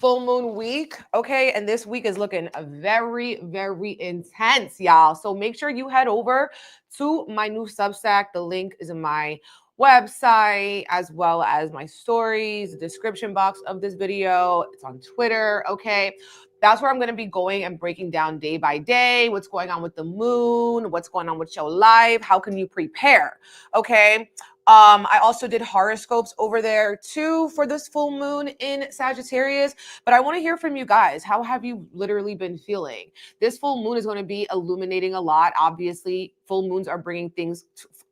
full moon week, okay? And this week is looking very, very intense, y'all. So make sure you head over to my new Substack. The link is in my website as well as my stories, the description box of this video. It's on Twitter, okay? That's where I'm going to be going and breaking down day by day what's going on with the moon, what's going on with your life, how can you prepare, okay? I also did horoscopes over there too for this full moon in Sagittarius, but I want to hear from you guys. How have you literally been feeling? This full moon is going to be illuminating a lot. Obviously, full moons are bringing things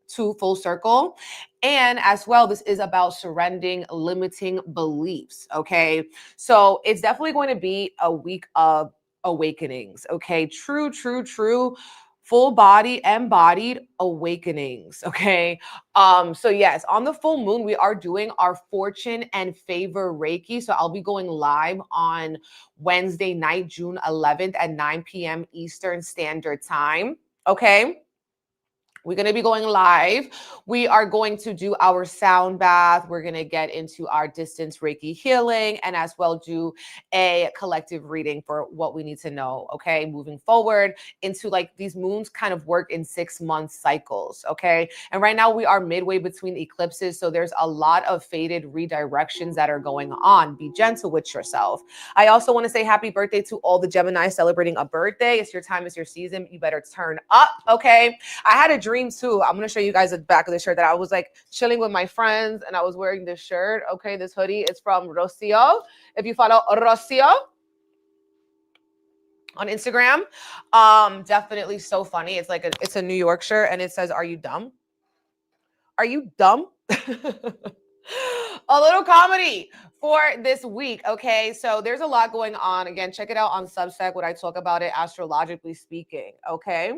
to full circle. And as well, this is about surrendering limiting beliefs, okay? So it's definitely going to be a week of awakenings, okay? True, full body, embodied awakenings, okay? So yes, on the full moon, we are doing our fortune and favor Reiki. So I'll be going live on Wednesday night, June 11th at 9 p.m. Eastern Standard Time, okay? We're going to be going live. We are going to do our sound bath. We're going to get into our distance Reiki healing and as well do a collective reading for what we need to know, okay? Moving forward into like these moons kind of work in 6-month cycles, okay? And right now we are midway between eclipses. So there's a lot of faded redirections that are going on. Be gentle with yourself. I also want to say happy birthday to all the Geminis celebrating a birthday. It's your time, it's your season. You better turn up, okay? I had a dream too. I'm going to show you guys the back of the shirt that I was like chilling with my friends and I was wearing this shirt. Okay. This hoodie is from Rocio. If you follow Rocio on Instagram, definitely so funny. It's like it's a New York shirt and it says, "Are you dumb? Are you dumb?" A little comedy for this week, okay? So there's a lot going on. Again, check it out on Substack when I talk about it astrologically speaking, okay?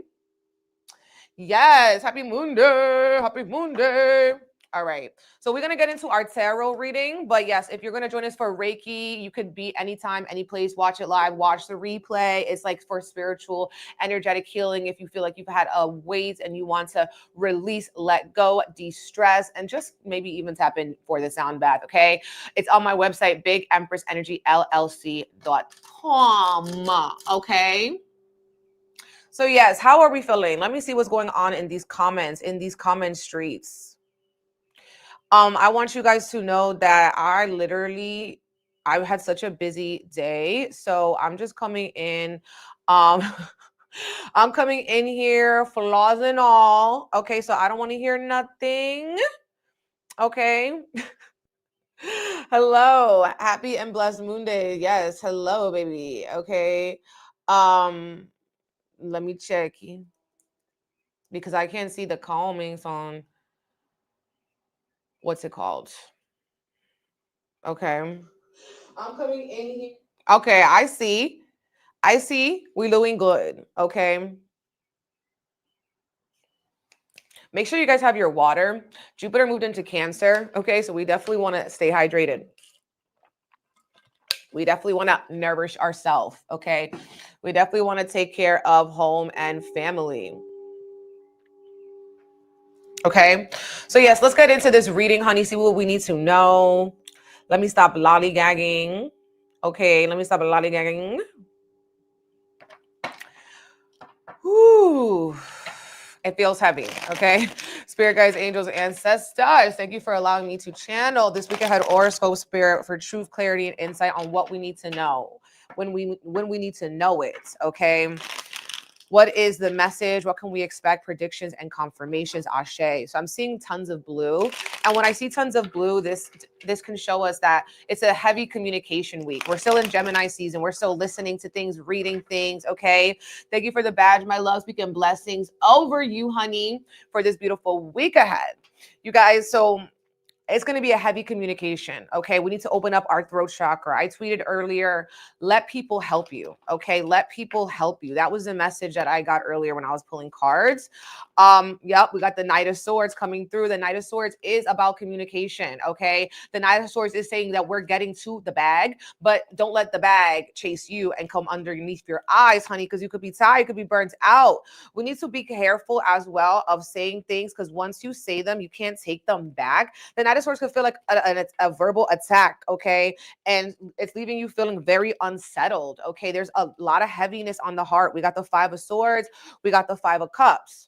Yes, happy moon day, happy moon day. All right, so we're gonna get into our tarot reading, but yes, if you're gonna join us for Reiki, you could be anytime, any place, watch it live, watch the replay. It's like for spiritual, energetic healing. If you feel like you've had a weight and you want to release, let go, de-stress, and just maybe even tap in for the sound bath, okay? It's on my website, bigempressenergyllc.com, okay? So yes, how are we feeling? Let me see what's going on in these comments, in these comment streets. I want you guys to know that I had such a busy day. So I'm just coming in. I'm coming in here, flaws and all. Okay, so I don't want to hear nothing. Okay. Hello, happy and blessed moon day. Yes, hello, baby. Okay. Let me check because I can't see the calmings on what's it called. Okay. I'm coming in here. Okay, I see. We're doing good. Okay. Make sure you guys have your water. Jupiter moved into Cancer. Okay, so we definitely want to stay hydrated. We definitely want to nourish ourselves. Okay. We definitely want to take care of home and family. Okay. So yes, let's get into this reading, honey. See what we need to know. Let me stop lollygagging. Okay, let me stop lollygagging. Whew. It feels heavy, okay? Spirit guides, angels, ancestors, thank you for allowing me to channel this week ahead Aurascope Spirit for truth, clarity, and insight on what we need to know when we need to know it, okay? What is the message? What can we expect? Predictions and confirmations, Ashe. So I'm seeing tons of blue. And when I see tons of blue, this can show us that it's a heavy communication week. We're still in Gemini season. We're still listening to things, reading things, okay? Thank you for the badge, my love. Speaking blessings over you, honey, for this beautiful week ahead. You guys, so it's going to be a heavy communication. Okay. We need to open up our throat chakra. I tweeted earlier, let people help you. Okay. Let people help you. That was the message that I got earlier when I was pulling cards. Yep. We got the Knight of Swords coming through. The Knight of Swords is about communication. Okay. The Knight of Swords is saying that we're getting to the bag, but don't let the bag chase you and come underneath your eyes, honey, because you could be tired, you could be burnt out. We need to be careful as well of saying things because once you say them, you can't take them back. The Knight Knight of Swords could feel like a verbal attack, okay? And it's leaving you feeling very unsettled, okay? There's a lot of heaviness on the heart. We got the Five of Swords. We got the Five of Cups.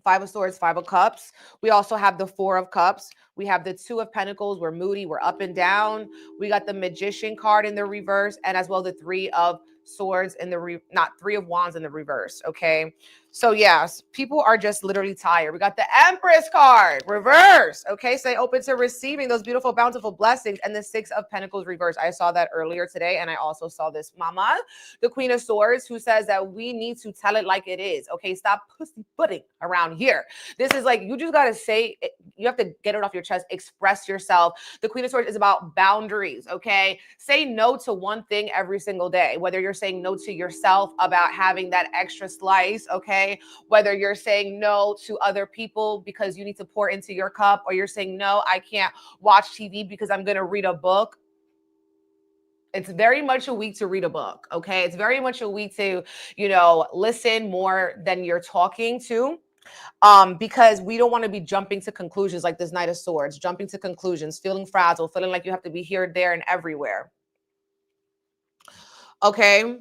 Five of Swords, Five of Cups. We also have the Four of Cups. We have the Two of Pentacles. We're moody. We're up and down. We got the Magician card in the reverse, and as well the Three of Swords in the not Three of Wands in the reverse. Okay. So yes, people are just literally tired. We got the Empress card reverse. Okay. Stay open to receiving those beautiful, bountiful blessings. And the Six of Pentacles reverse. I saw that earlier today. And I also saw this mama, the Queen of Swords, who says that we need to tell it like it is. Okay. Stop pussyfooting around here. This is like, you just got to say, you have to get it off your chest, express yourself. The Queen of Swords is about boundaries. Okay. Say no to one thing every single day, whether you're saying no to yourself about having that extra slice. Okay. Whether you're saying no to other people because you need to pour into your cup, or you're saying, no, I can't watch TV because I'm going to read a book. It's very much a week to read a book. Okay. It's very much a week to, listen more than you're talking to. Because we don't want to be jumping to conclusions like this Knight of Swords, jumping to conclusions, feeling frazzled, feeling like you have to be here, there, and everywhere. Okay.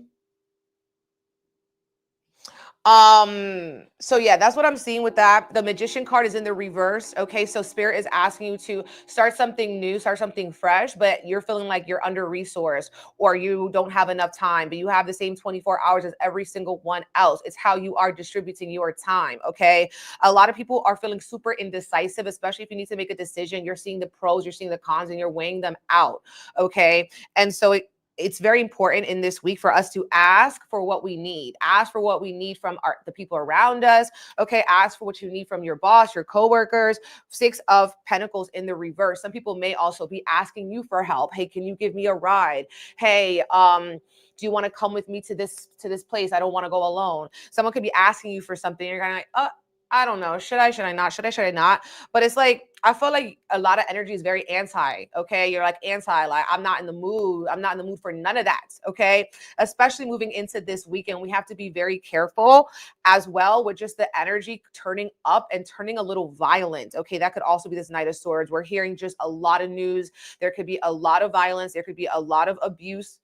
So yeah, that's what I'm seeing with that. The Magician card is in the reverse. Okay, so Spirit is asking you to start something new, start something fresh, but you're feeling like you're under resourced, or you don't have enough time, but you have the same 24 hours as every single one else. It's how you are distributing your time. Okay, a lot of people are feeling super indecisive, especially if you need to make a decision. You're seeing the pros, you're seeing the cons, and you're weighing them out. Okay, and so it's very important in this week for us to ask for what we need. Ask for what we need from the people around us. Okay. Ask for what you need from your boss, your coworkers. Six of Pentacles in the reverse. Some people may also be asking you for help. Hey, can you give me a ride? Hey, do you want to come with me to this place? I don't want to go alone. Someone could be asking you for something. You're kind of like, I don't know. Should I not? Should I not? But it's like, I feel like a lot of energy is very anti. Okay. You're like anti, like, I'm not in the mood. I'm not in the mood for none of that. Okay. Especially moving into this weekend, we have to be very careful as well with just the energy turning up and turning a little violent. Okay. That could also be this Knight of Swords. We're hearing just a lot of news. There could be a lot of violence. There could be a lot of abuse.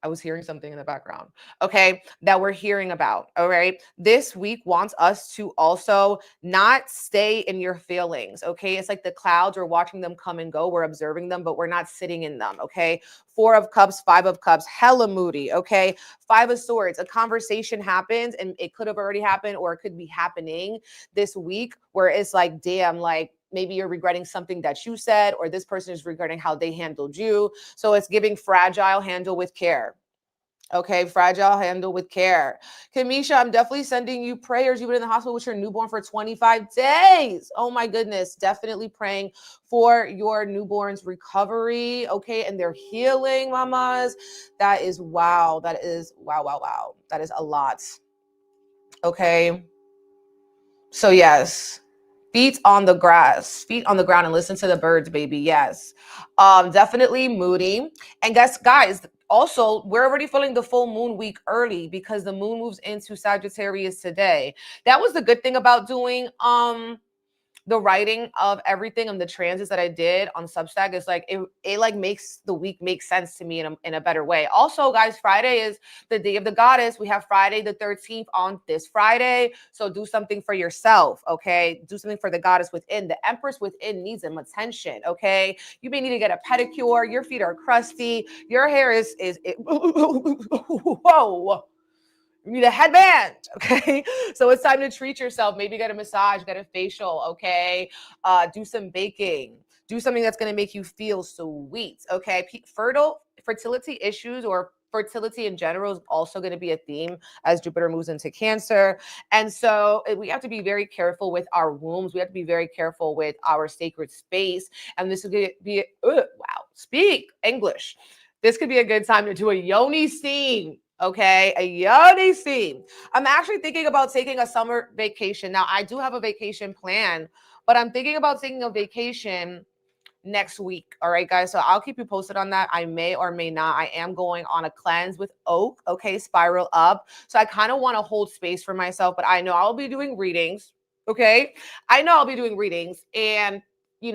I was hearing something in the background, okay, that we're hearing about, all right? This week wants us to also not stay in your feelings, okay? It's like the clouds, we're watching them come and go, we're observing them, but we're not sitting in them, okay? Four of Cups, Five of Cups, hella moody, okay? Five of Swords, a conversation happens, and it could have already happened, or it could be happening this week, where it's like, damn, like, maybe you're regretting something that you said, or this person is regretting how they handled you. So it's giving fragile, handle with care. Okay, fragile, handle with care. Kamisha, I'm definitely sending you prayers. You've been in the hospital with your newborn for 25 days. Oh my goodness. Definitely praying for your newborn's recovery. Okay, and their healing, mamas. That is wow. That is wow. That is a lot. Okay. So yes. Feet on the grass, feet on the ground, and listen to the birds, baby. Yes. Definitely moody. And guys, also, we're already feeling the full moon week early because the moon moves into Sagittarius today. That was the good thing about doing the writing of everything and the transits that I did on Substack. Is like it like makes the week make sense to me in a better way. Also, guys, Friday is the day of the goddess. We have Friday the 13th on this Friday. So do something for yourself, okay? Do something for the goddess within. The Empress within needs some attention, okay? You may need to get a pedicure. Your feet are crusty. Your hair is whoa. You need a headband, okay? So it's time to treat yourself. Maybe get a massage, get a facial, okay? Do some baking. Do something that's going to make you feel sweet, okay? Fertility issues or fertility in general is also going to be a theme as Jupiter moves into Cancer. And so we have to be very careful with our wombs. We have to be very careful with our sacred space. And this would be, speak English. This could be a good time to do a yoni steam. Okay, a yoni steam. I'm actually thinking about taking a summer vacation. Now, I do have a vacation plan, but I'm thinking about taking a vacation next week. All right, guys. So I'll keep you posted on that. I may or may not. I am going on a cleanse with oak. Okay, spiral up. So I kind of want to hold space for myself, but I know I'll be doing readings. Okay, I know I'll be doing readings, and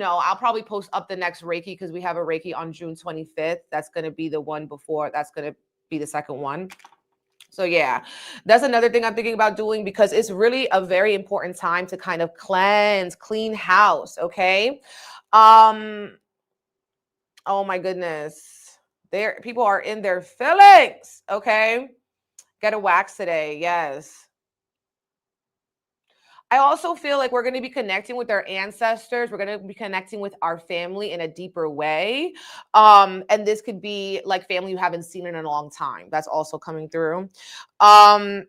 I'll probably post up the next Reiki because we have a Reiki on June 25th. That's going to be the one before. That's going to be the second one. So yeah, that's another thing I'm thinking about doing because it's really a very important time to kind of clean house. Okay. Oh my goodness. People are in their feelings. Okay. Get a wax today. Yes. I also feel like we're going to be connecting with our ancestors. We're going to be connecting with our family in a deeper way. And this could be like family you haven't seen in a long time. That's also coming through.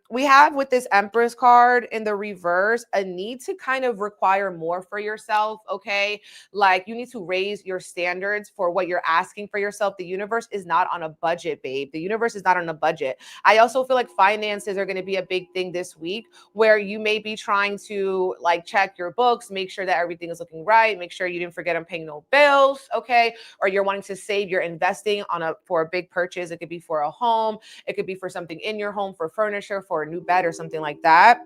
We have with this Empress card in the reverse, a need to kind of require more for yourself. Okay. Like you need to raise your standards for what you're asking for yourself. The universe is not on a budget, babe. The universe is not on a budget. I also feel like finances are going to be a big thing this week where you may be trying to like check your books, make sure that everything is looking right, make sure you didn't forget I'm paying no bills, okay? Or you're wanting to save, you're investing for a big purchase. It could be for a home, it could be for something in your home, for furniture, for a new bed or something like that.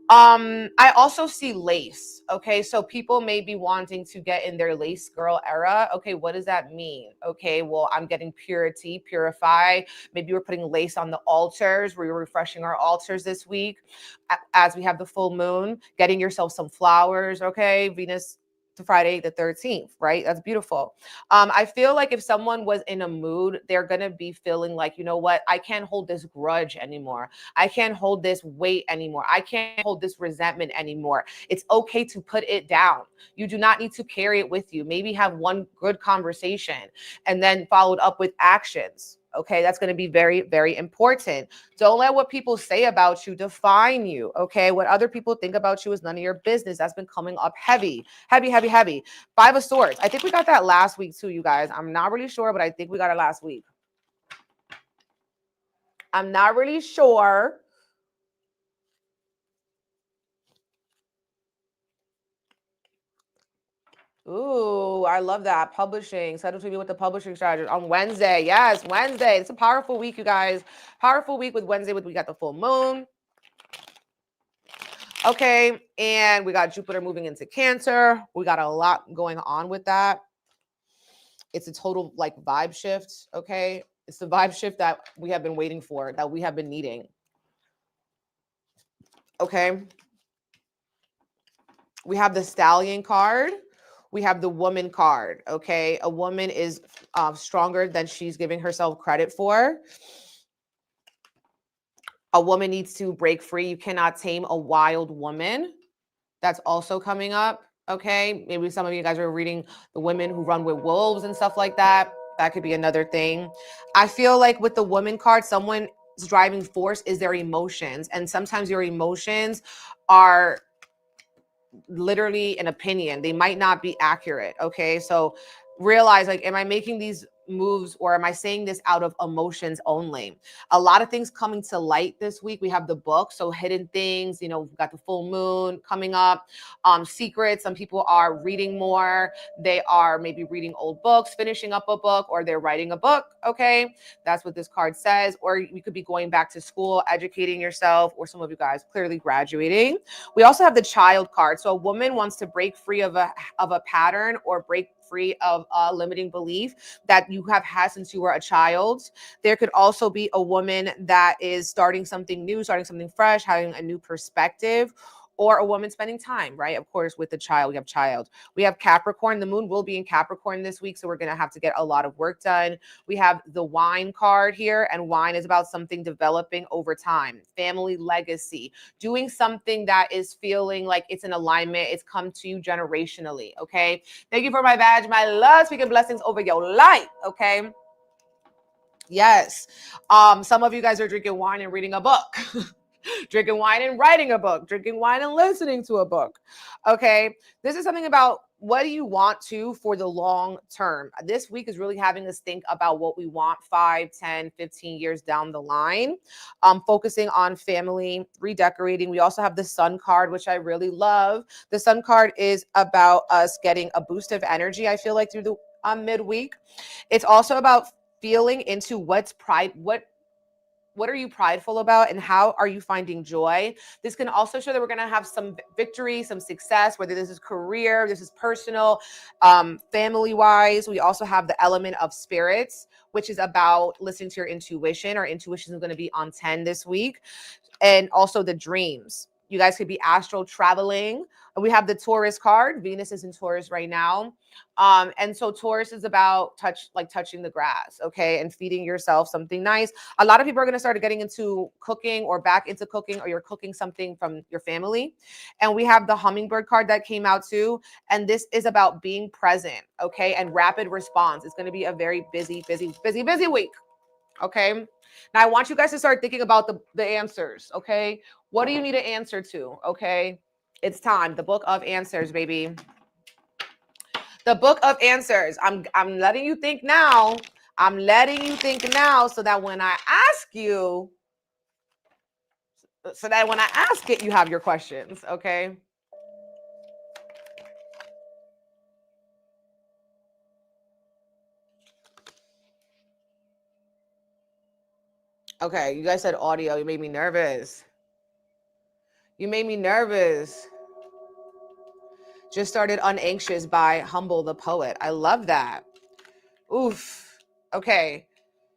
I also see lace. Okay. So people may be wanting to get in their lace girl era. Okay. What does that mean? Okay. Well, I'm getting purify. Maybe we're putting lace on the altars. We're refreshing our altars this week as we have the full moon, getting yourself some flowers. Okay. Venus to Friday the 13th, right? That's beautiful. I feel like if someone was in a mood, they're going to be feeling like, you know what? I can't hold this grudge anymore. I can't hold this weight anymore. I can't hold this resentment anymore. It's okay to put it down. You do not need to carry it with you. Maybe have one good conversation and then followed up with actions. Okay, that's going to be very, very important. Don't let what people say about you define you. Okay, what other people think about you is none of your business. That's been coming up heavy, heavy, heavy, heavy. 5 of Swords. I think we got that last week too, you guys. I'm not really sure, but I think we got it last week. I'm not really sure. Ooh, I love that. Publishing. Settle to me with the publishing strategy on Wednesday. Yes, Wednesday. It's a powerful week, you guys. Powerful week with Wednesday. We got the full moon. Okay. And we got Jupiter moving into Cancer. We got a lot going on with that. It's a total like vibe shift. Okay. It's the vibe shift that we have been waiting for, that we have been needing. Okay. We have the Stallion card. We have the Woman card. Okay. A woman is stronger than she's giving herself credit for. A woman needs to break free. You cannot tame a wild woman. That's also coming up. Okay. Maybe some of you guys are reading the women who run with wolves and stuff like that. That could be another thing. I feel like with the Woman card, someone's driving force is their emotions. And sometimes your emotions are literally an opinion. They might not be accurate. Okay. So realize, like, am I making these moves or am I saying this out of emotions only? A lot of things coming to light this week. We have the book. So hidden things, we've got the full moon coming up, secrets. Some people are reading more. They are maybe reading old books, finishing up a book, or they're writing a book. Okay. That's what this card says. Or you could be going back to school, educating yourself, or some of you guys clearly graduating. We also have the Child card. So a woman wants to break free of a pattern or break free of a limiting belief that you have had since you were a child. There could also be a woman that is starting something new, starting something fresh, having a new perspective, or a woman spending time, right? Of course, with the child, we have child. We have Capricorn. The moon will be in Capricorn this week, so we're going to have to get a lot of work done. We have the Wine card here, and wine is about something developing over time, family legacy, doing something that is feeling like it's in alignment. It's come to you generationally, okay? Thank you for my badge, my love. Speaking blessings over your life, okay? Yes. Some of you guys are drinking wine and reading a book. Drinking wine and writing a book, drinking wine and listening to a book. Okay. This is something about what do you want to for the long term. This week is really having us think about what we want 5, 10, 15 years down the line. Focusing on family, redecorating. We also have the Sun card, which I really love. The Sun card is about us getting a boost of energy, I feel like, through the midweek. It's also about feeling into what what are you prideful about, and how are you finding joy? This can also show that we're going to have some victory, some success, whether this is career, this is personal, family wise. We also have the element of spirits, which is about listening to your intuition. Our intuition is going to be on 10 this week. And also the dreams. You guys could be astral traveling. We have the Taurus card. Venus is in Taurus right now. And so Taurus is about touching the grass, okay, and feeding yourself something nice. A lot of people are going to start getting into cooking or back into cooking, or you're cooking something from your family. And we have the hummingbird card that came out too. And this is about being present, okay, and rapid response. It's going to be a very busy week, okay? Now I want you guys to start thinking about the answers, okay? What do you need an answer to, okay? It's time. The book of answers, baby. The book of answers. I'm letting you think now. I'm letting you think now so that when I ask you, you have your questions, okay? Okay, you guys said audio. You made me nervous. You made me nervous. Just started Unanxious by Humble the Poet. I love that. Oof. Okay.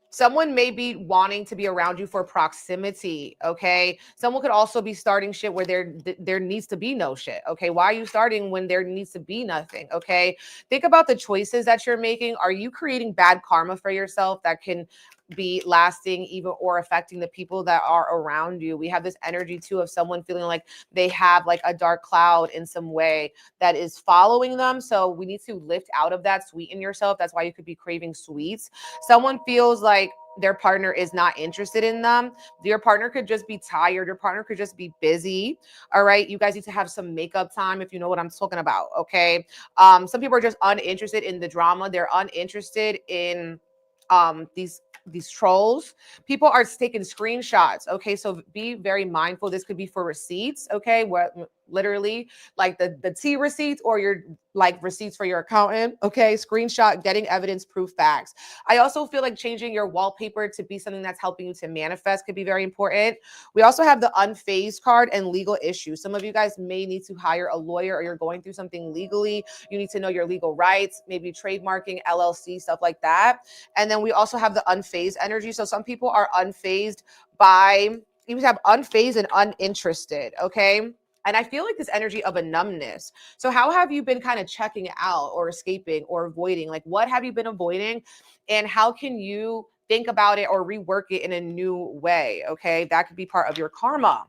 Someone may be wanting to be around you for proximity, okay? Someone could also be starting shit where there needs to be no shit, okay? Why are you starting when there needs to be nothing, okay? Think about the choices that you're making. Are you creating bad karma for yourself that can be lasting even or affecting the people that are around you? We have this energy too of someone feeling like they have like a dark cloud in some way that is following them. So we need to lift out of that, sweeten yourself. That's why you could be craving sweets. Someone feels like their partner is not interested in them. Your partner could just be tired. Your partner could just be busy. All right. You guys need to have some makeup time if you know what I'm talking about. Okay. Some people are just uninterested in the drama. They're uninterested in these trolls. People are taking screenshots. Okay. So be very mindful. This could be for receipts. Okay. What literally like the T receipts or your like receipts for your accountant. Okay. Screenshot, getting evidence, proof, facts. I also feel like changing your wallpaper to be something that's helping you to manifest could be very important. We also have the unfazed card and legal issues. Some of you guys may need to hire a lawyer, or you're going through something legally. You need to know your legal rights, maybe trademarking, LLC, stuff like that. And then we also have the unfazed energy. So some people are unfazed by, you have unfazed and uninterested, okay? And I feel like this energy of a numbness. So how have you been kind of checking out or escaping or avoiding? Like what have you been avoiding? And how can you think about it or rework it in a new way? Okay, that could be part of your karma.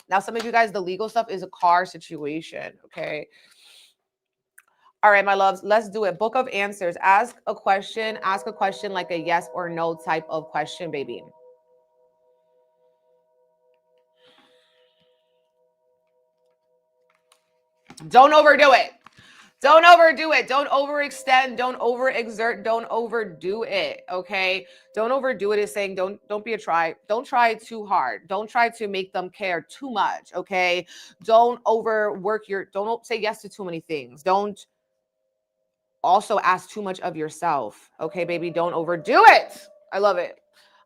Now, some of you guys, the legal stuff is a car situation, okay? All right, my loves, let's do it. Book of answers. Ask a question like a yes or no type of question, baby. Don't overdo it. Don't overdo it. Don't overextend. Don't overexert. Don't overdo it. Okay. Don't overdo it is saying don't be a try. Don't try too hard. Don't try to make them care too much. Okay. Don't overwork don't say yes to too many things. Don't also ask too much of yourself. Okay, baby. Don't overdo it. I love it.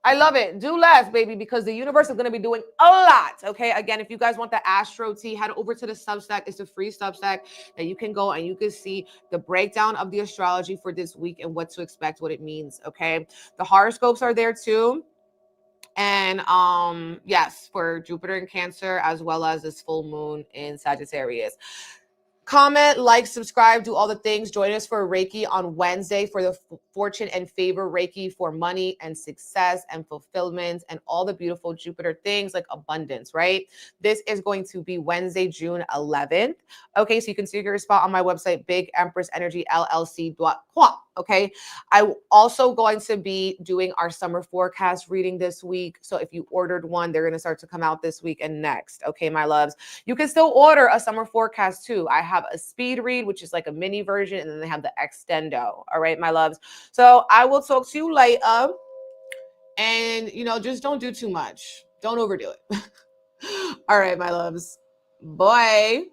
I love it. Do less, baby, because the universe is going to be doing a lot. Okay. Again, if you guys want the Astro Tea, head over to the Substack. It's a free Substack that you can go and you can see the breakdown of the astrology for this week and what to expect, what it means. Okay. The horoscopes are there too. And yes, for Jupiter in Cancer, as well as this full moon in Sagittarius. Comment, like, subscribe, do all the things. Join us for Reiki on Wednesday for the Fortune and Favor Reiki for money and success and fulfillment and all the beautiful Jupiter things like abundance, right? This is going to be Wednesday, June 11th. Okay, so you can see your spot on my website, bigempressenergyllc.com. Okay, I'm also going to be doing our summer forecast reading this week. So if you ordered one, they're going to start to come out this week and next. Okay, my loves. You can still order a summer forecast too. I have a speed read, which is like a mini version, and then they have the extendo. All right, my loves. So I will talk to you later. And, just don't do too much. Don't overdo it. All right, my loves. Bye.